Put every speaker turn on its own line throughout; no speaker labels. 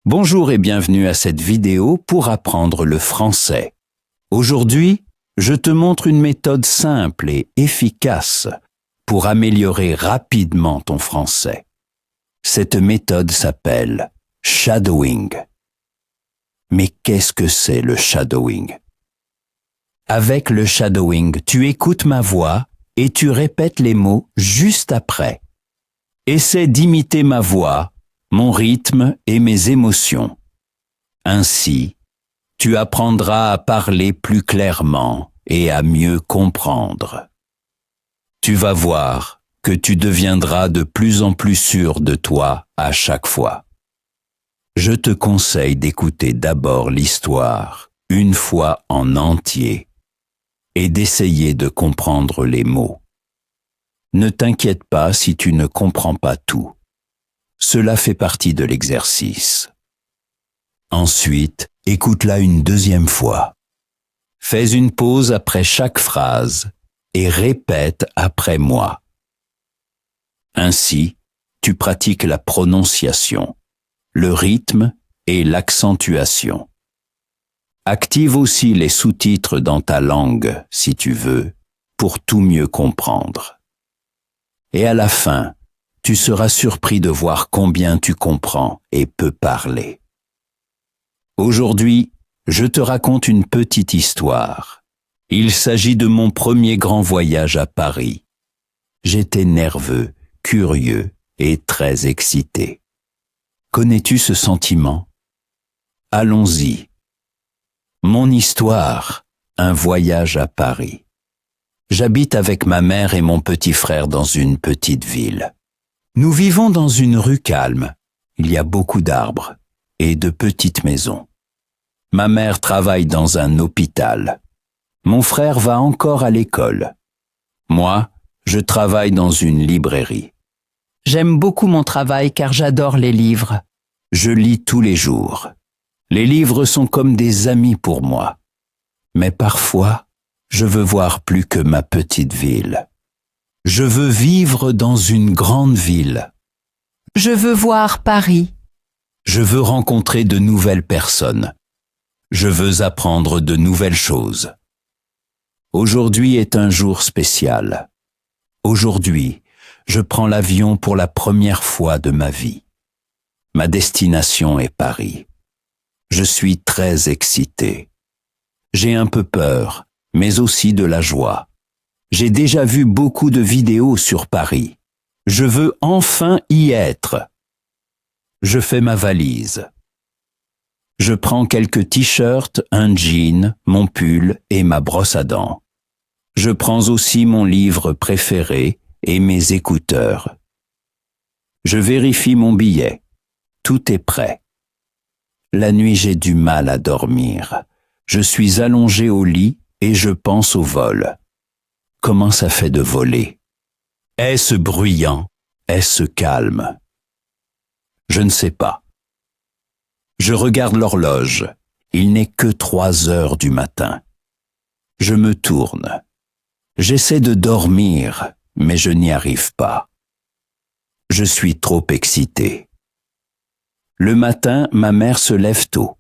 Bonjour et bienvenue à cette vidéo pour apprendre le français. Aujourd'hui, je te montre une méthode simple et efficace pour améliorer rapidement ton français. Cette méthode s'appelle shadowing. Mais qu'est-ce que c'est le shadowing? Avec le shadowing, tu écoutes ma voix et tu répètes les mots juste après. Essaie d'imiter ma voix, mon rythme et mes émotions. Ainsi, tu apprendras à parler plus clairement et à mieux comprendre. Tu vas voir que tu deviendras de plus en plus sûr de toi à chaque fois. Je te conseille d'écouter d'abord l'histoire une fois en entier et d'essayer de comprendre les mots. Ne t'inquiète pas si tu ne comprends pas tout. Cela fait partie de l'exercice. Ensuite, écoute-la une deuxième fois. Fais une pause après chaque phrase et répète après moi. Ainsi, tu pratiques la prononciation, le rythme et l'accentuation. Active aussi les sous-titres dans ta langue, si tu veux, pour tout mieux comprendre. Et à la fin, tu seras surpris de voir combien tu comprends et peux parler. Aujourd'hui, je te raconte une petite histoire. Il s'agit de mon premier grand voyage à Paris. J'étais nerveux, curieux et très excité. Connais-tu ce sentiment? Allons-y. Mon histoire, un voyage à Paris. J'habite avec ma mère et mon petit frère dans une petite ville. Nous vivons dans une rue calme. Il y a beaucoup d'arbres et de petites maisons. Ma mère travaille dans un hôpital. Mon frère va encore à l'école. Moi, je travaille dans une librairie.
J'aime beaucoup mon travail car j'adore les livres.
Je lis tous les jours. Les livres sont comme des amis pour moi. Mais parfois, je veux voir plus que ma petite ville. Je veux vivre dans une grande ville.
Je veux voir Paris.
Je veux rencontrer de nouvelles personnes. Je veux apprendre de nouvelles choses. Aujourd'hui est un jour spécial. Aujourd'hui, je prends l'avion pour la première fois de ma vie. Ma destination est Paris. Je suis très excité. J'ai un peu peur, mais aussi de la joie. J'ai déjà vu beaucoup de vidéos sur Paris. Je veux enfin y être. Je fais ma valise. Je prends quelques t-shirts, un jean, mon pull et ma brosse à dents. Je prends aussi mon livre préféré et mes écouteurs. Je vérifie mon billet. Tout est prêt. La nuit, j'ai du mal à dormir. Je suis allongé au lit et je pense au vol. Comment ça fait de voler? Est-ce bruyant? Est-ce calme? Je ne sais pas. Je regarde l'horloge. Il n'est que 3 heures du matin. Je me tourne. J'essaie de dormir, mais je n'y arrive pas. Je suis trop excité. Le matin, ma mère se lève tôt.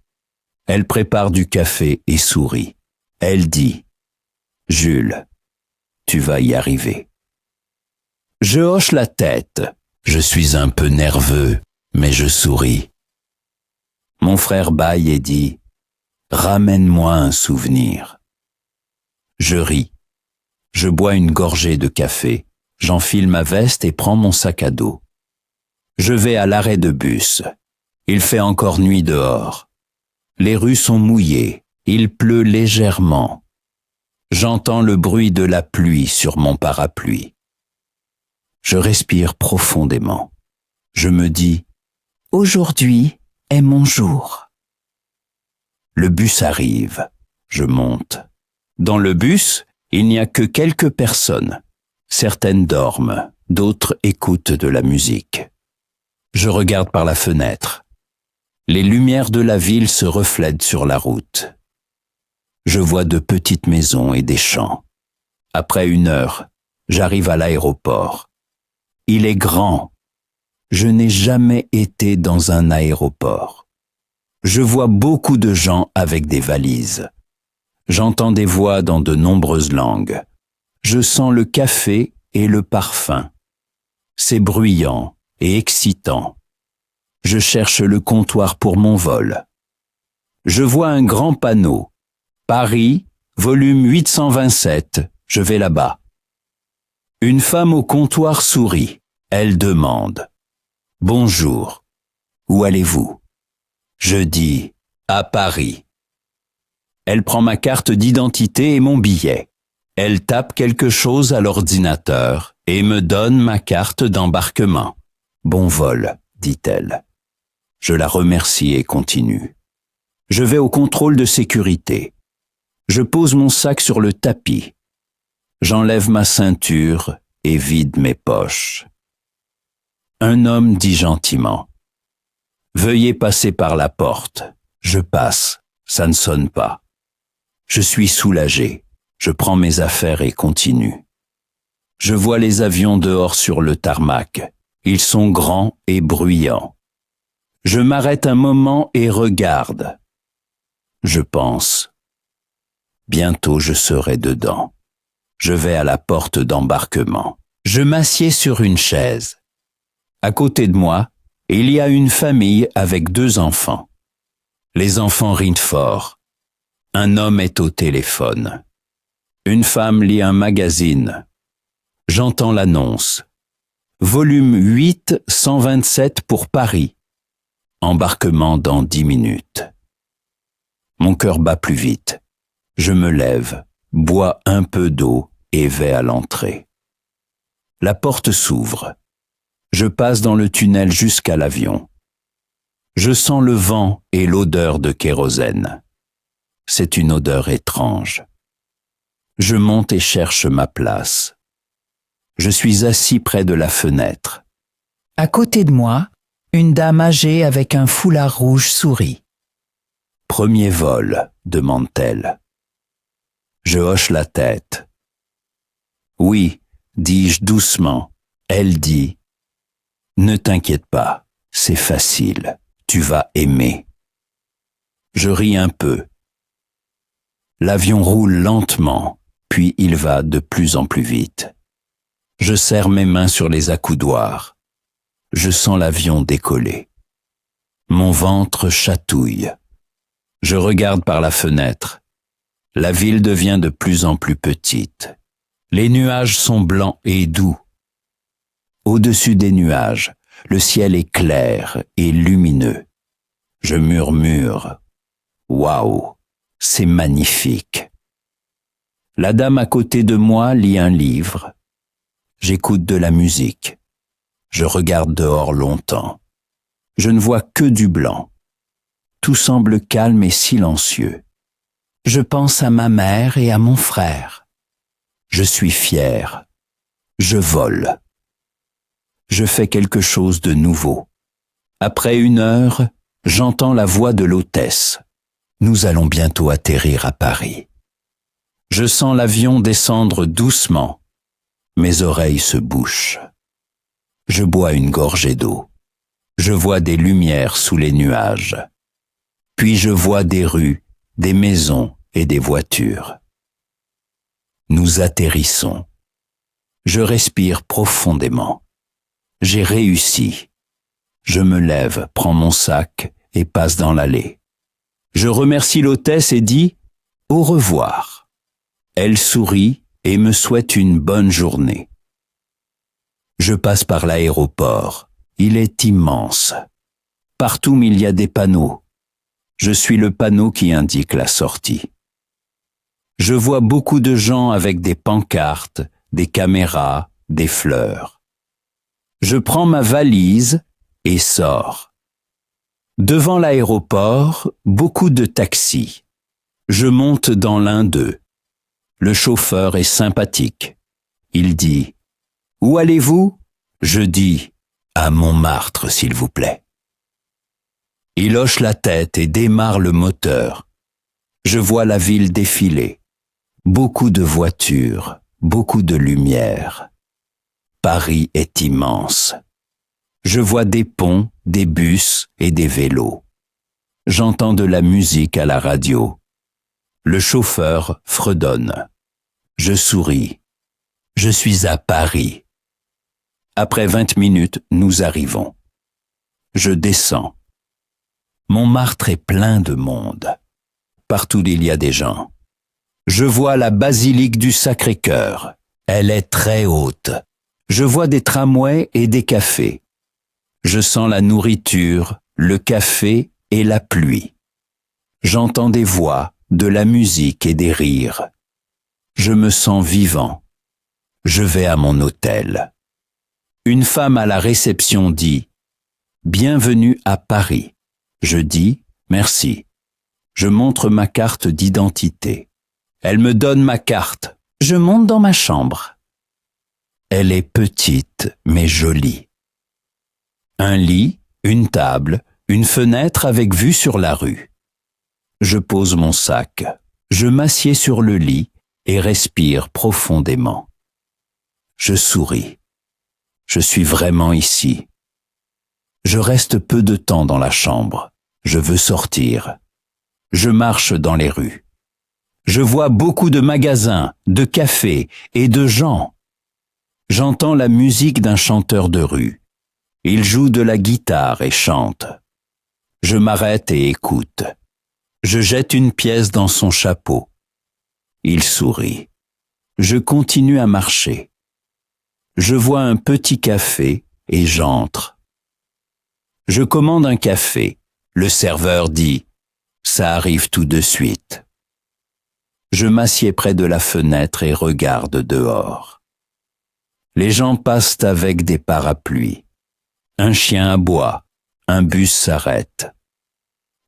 Elle prépare du café et sourit. Elle dit « Jules, tu vas y arriver. » Je hoche la tête. Je suis un peu nerveux, mais je souris. Mon frère bâille et dit « Ramène-moi un souvenir. » Je ris. Je bois une gorgée de café. J'enfile ma veste et prends mon sac à dos. Je vais à l'arrêt de bus. Il fait encore nuit dehors. Les rues sont mouillées. Il pleut légèrement. J'entends le bruit de la pluie sur mon parapluie. Je respire profondément. Je me dis « Aujourd'hui est mon jour. » Le bus arrive. Je monte. Dans le bus, il n'y a que quelques personnes. Certaines dorment, d'autres écoutent de la musique. Je regarde par la fenêtre. Les lumières de la ville se reflètent sur la route. Je vois de petites maisons et des champs. Après 1 heure, j'arrive à l'aéroport. Il est grand. Je n'ai jamais été dans un aéroport. Je vois beaucoup de gens avec des valises. J'entends des voix dans de nombreuses langues. Je sens le café et le parfum. C'est bruyant et excitant. Je cherche le comptoir pour mon vol. Je vois un grand panneau. Paris, volume 827, je vais là-bas. Une femme au comptoir sourit. Elle demande « Bonjour, où allez-vous » Je dis « À Paris ». Elle prend ma carte d'identité et mon billet. Elle tape quelque chose à l'ordinateur et me donne ma carte d'embarquement. « Bon vol », dit-elle. Je la remercie et continue. Je vais au contrôle de sécurité. Je pose mon sac sur le tapis. J'enlève ma ceinture et vide mes poches. Un homme dit gentiment « Veuillez passer par la porte ». Je passe, ça ne sonne pas. Je suis soulagé. Je prends mes affaires et continue. Je vois les avions dehors sur le tarmac. Ils sont grands et bruyants. Je m'arrête un moment et regarde. Je pense. Bientôt je serai dedans. Je vais à la porte d'embarquement. Je m'assieds sur une chaise. À côté de moi, il y a une famille avec 2 enfants. Les enfants rient fort. Un homme est au téléphone. Une femme lit un magazine. J'entends l'annonce. Volume 8, 127 pour Paris. Embarquement dans 10 minutes. Mon cœur bat plus vite. Je me lève, bois un peu d'eau et vais à l'entrée. La porte s'ouvre. Je passe dans le tunnel jusqu'à l'avion. Je sens le vent et l'odeur de kérosène. C'est une odeur étrange. Je monte et cherche ma place. Je suis assis près de la fenêtre.
À côté de moi, une dame âgée avec un foulard rouge sourit.
« Premier vol » demande-t-elle. Je hoche la tête. « Oui » dis-je doucement. Elle dit « Ne t'inquiète pas, c'est facile, tu vas aimer. » Je ris un peu. L'avion roule lentement, puis il va de plus en plus vite. Je serre mes mains sur les accoudoirs. Je sens l'avion décoller. Mon ventre chatouille. Je regarde par la fenêtre. La ville devient de plus en plus petite. Les nuages sont blancs et doux. Au-dessus des nuages, le ciel est clair et lumineux. Je murmure. Waouh, c'est magnifique. La dame à côté de moi lit un livre. J'écoute de la musique. Je regarde dehors longtemps. Je ne vois que du blanc. Tout semble calme et silencieux. Je pense à ma mère et à mon frère. Je suis fier. Je vole. Je fais quelque chose de nouveau. Après 1 heure, j'entends la voix de l'hôtesse. Nous allons bientôt atterrir à Paris. Je sens l'avion descendre doucement. Mes oreilles se bouchent. Je bois une gorgée d'eau. Je vois des lumières sous les nuages. Puis je vois des rues, des maisons et des voitures. Nous atterrissons. Je respire profondément. J'ai réussi. Je me lève, prends mon sac et passe dans l'allée. Je remercie l'hôtesse et dis « Au revoir ». Elle sourit et me souhaite une bonne journée. Je passe par l'aéroport. Il est immense. Partout il y a des panneaux. Je suis le panneau qui indique la sortie. Je vois beaucoup de gens avec des pancartes, des caméras, des fleurs. Je prends ma valise et sors. Devant l'aéroport, beaucoup de taxis. Je monte dans l'un d'eux. Le chauffeur est sympathique. Il dit « Où allez-vous » Je dis « À Montmartre, s'il vous plaît ». Il hoche la tête et démarre le moteur. Je vois la ville défiler. Beaucoup de voitures, beaucoup de lumière. Paris est immense. Je vois des ponts, des bus et des vélos. J'entends de la musique à la radio. Le chauffeur fredonne. Je souris. Je suis à Paris. Après 20 minutes, nous arrivons. Je descends. Montmartre est plein de monde. Partout il y a des gens. Je vois la basilique du Sacré-Cœur. Elle est très haute. Je vois des tramways et des cafés. Je sens la nourriture, le café et la pluie. J'entends des voix, de la musique et des rires. Je me sens vivant. Je vais à mon hôtel. Une femme à la réception dit « Bienvenue à Paris ». Je dis « Merci ». Je montre ma carte d'identité. Elle me donne ma carte. Je monte dans ma chambre. Elle est petite mais jolie. Un lit, une table, une fenêtre avec vue sur la rue. Je pose mon sac. Je m'assieds sur le lit et respire profondément. Je souris. Je suis vraiment ici. Je reste peu de temps dans la chambre. Je veux sortir. Je marche dans les rues. Je vois beaucoup de magasins, de cafés et de gens. J'entends la musique d'un chanteur de rue. Il joue de la guitare et chante. Je m'arrête et écoute. Je jette une pièce dans son chapeau. Il sourit. Je continue à marcher. Je vois un petit café et j'entre. Je commande un café. Le serveur dit « Ça arrive tout de suite ». Je m'assieds près de la fenêtre et regarde dehors. Les gens passent avec des parapluies. Un chien aboie. Un bus s'arrête.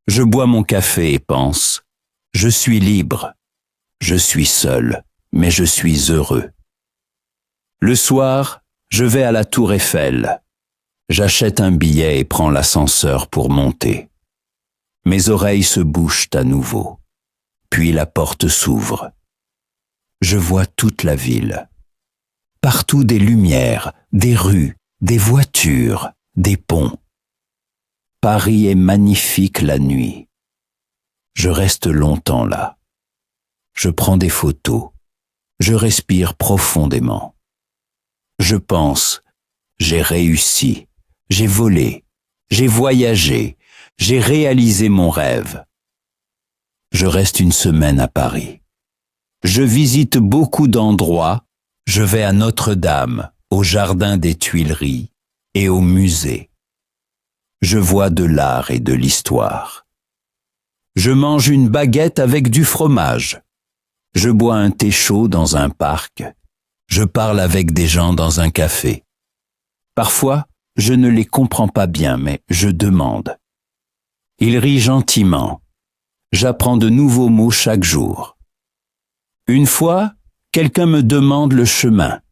Je bois mon café et pense « Je suis libre. Je suis seul, mais je suis heureux ». Le soir, je vais à la Tour Eiffel. J'achète un billet et prends l'ascenseur pour monter. Mes oreilles se bouchent à nouveau. Puis la porte s'ouvre. Je vois toute la ville. Partout des lumières, des rues, des voitures, des ponts. Paris est magnifique la nuit. Je reste longtemps là. Je prends des photos. Je respire profondément. Je pense, j'ai réussi, j'ai volé, j'ai voyagé, j'ai réalisé mon rêve. Je reste une semaine à Paris. Je visite beaucoup d'endroits. Je vais à Notre-Dame, au Jardin des Tuileries et au musée. Je vois de l'art et de l'histoire. Je mange une baguette avec du fromage. Je bois un thé chaud dans un parc. Je parle avec des gens dans un café. Parfois, je ne les comprends pas bien, mais je demande. Ils rient gentiment. J'apprends de nouveaux mots chaque jour. Une fois, quelqu'un me demande le chemin.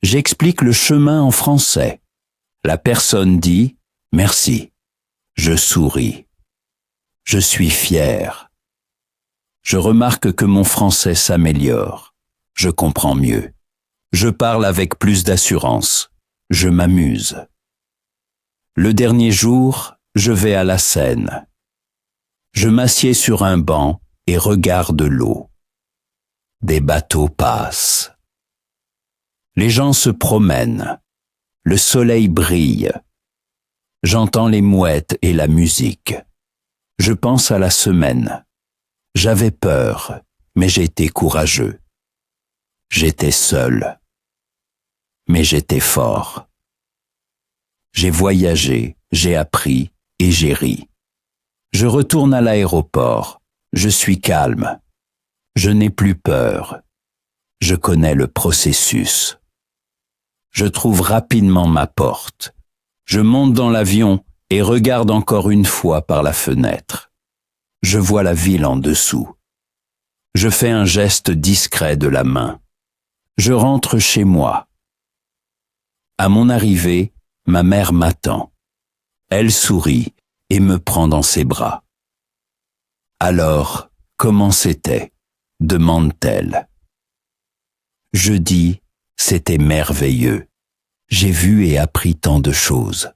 J'explique le chemin en français. La personne dit « Merci ». Je souris. Je suis fier. Je remarque que mon français s'améliore. Je comprends mieux. Je parle avec plus d'assurance. Je m'amuse. Le dernier jour, je vais à la Seine. Je m'assieds sur un banc et regarde l'eau. Des bateaux passent. Les gens se promènent. Le soleil brille. J'entends les mouettes et la musique. Je pense à la semaine. J'avais peur, mais j'étais courageux. J'étais seul. Mais j'étais fort. J'ai voyagé, j'ai appris et j'ai ri. Je retourne à l'aéroport. Je suis calme. Je n'ai plus peur. Je connais le processus. Je trouve rapidement ma porte. Je monte dans l'avion et regarde encore une fois par la fenêtre. Je vois la ville en dessous. Je fais un geste discret de la main. Je rentre chez moi. À mon arrivée, ma mère m'attend. Elle sourit et me prend dans ses bras. Alors, comment c'était ? Demande-t-elle. Je dis, c'était merveilleux. J'ai vu et appris tant de choses.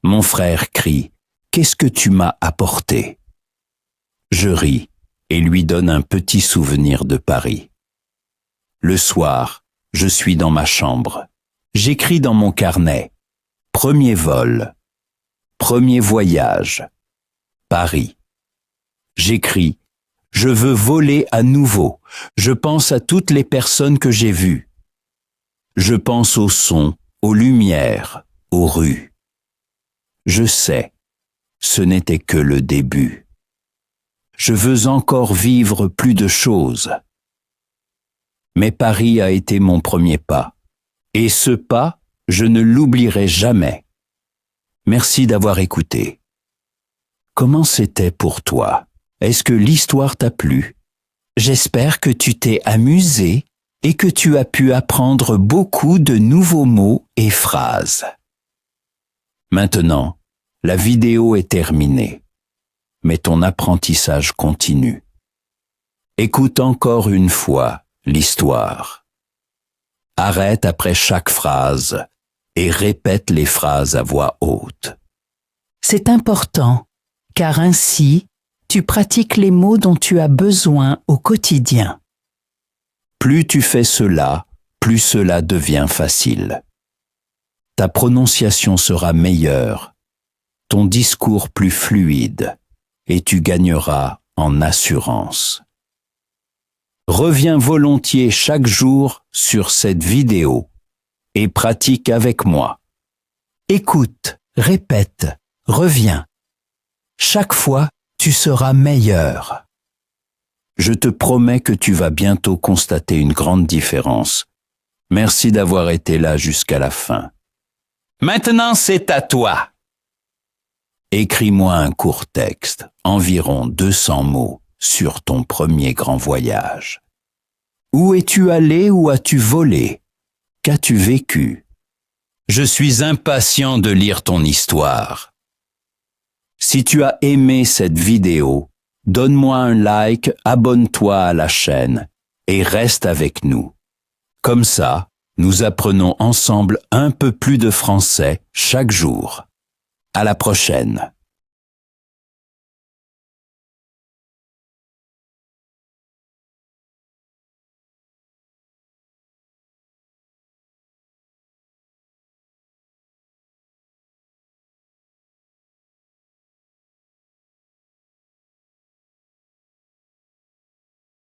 Mon frère crie, qu'est-ce que tu m'as apporté? Je ris et lui donne un petit souvenir de Paris. Le soir, je suis dans ma chambre. J'écris dans mon carnet. Premier vol. Premier voyage. Paris. J'écris. Je veux voler à nouveau. Je pense à toutes les personnes que j'ai vues. Je pense aux sons, aux lumières, aux rues. Je sais, ce n'était que le début. Je veux encore vivre plus de choses. Mais Paris a été mon premier pas. Et ce pas, je ne l'oublierai jamais. Merci d'avoir écouté. Comment c'était pour toi? Est-ce que l'histoire t'a plu?
J'espère que tu t'es amusé et que tu as pu apprendre beaucoup de nouveaux mots et phrases.
Maintenant, la vidéo est terminée, mais ton apprentissage continue. Écoute encore une fois l'histoire. Arrête après chaque phrase et répète les phrases à voix haute.
C'est important, car ainsi, tu pratiques les mots dont tu as besoin au quotidien.
Plus tu fais cela, plus cela devient facile. Ta prononciation sera meilleure, ton discours plus fluide, et tu gagneras en assurance. Reviens volontiers chaque jour sur cette vidéo et pratique avec moi.
Écoute, répète, reviens. Chaque fois, tu seras meilleur.
Je te promets que tu vas bientôt constater une grande différence. Merci d'avoir été là jusqu'à la fin. Maintenant, c'est à toi. Écris-moi un court texte, environ 200 mots, sur ton premier grand voyage. Où es-tu allé ou as-tu volé? Qu'as-tu vécu? Je suis impatient de lire ton histoire. Si tu as aimé cette vidéo, donne-moi un like, abonne-toi à la chaîne et reste avec nous. Comme ça, nous apprenons ensemble un peu plus de français chaque jour. À la prochaine.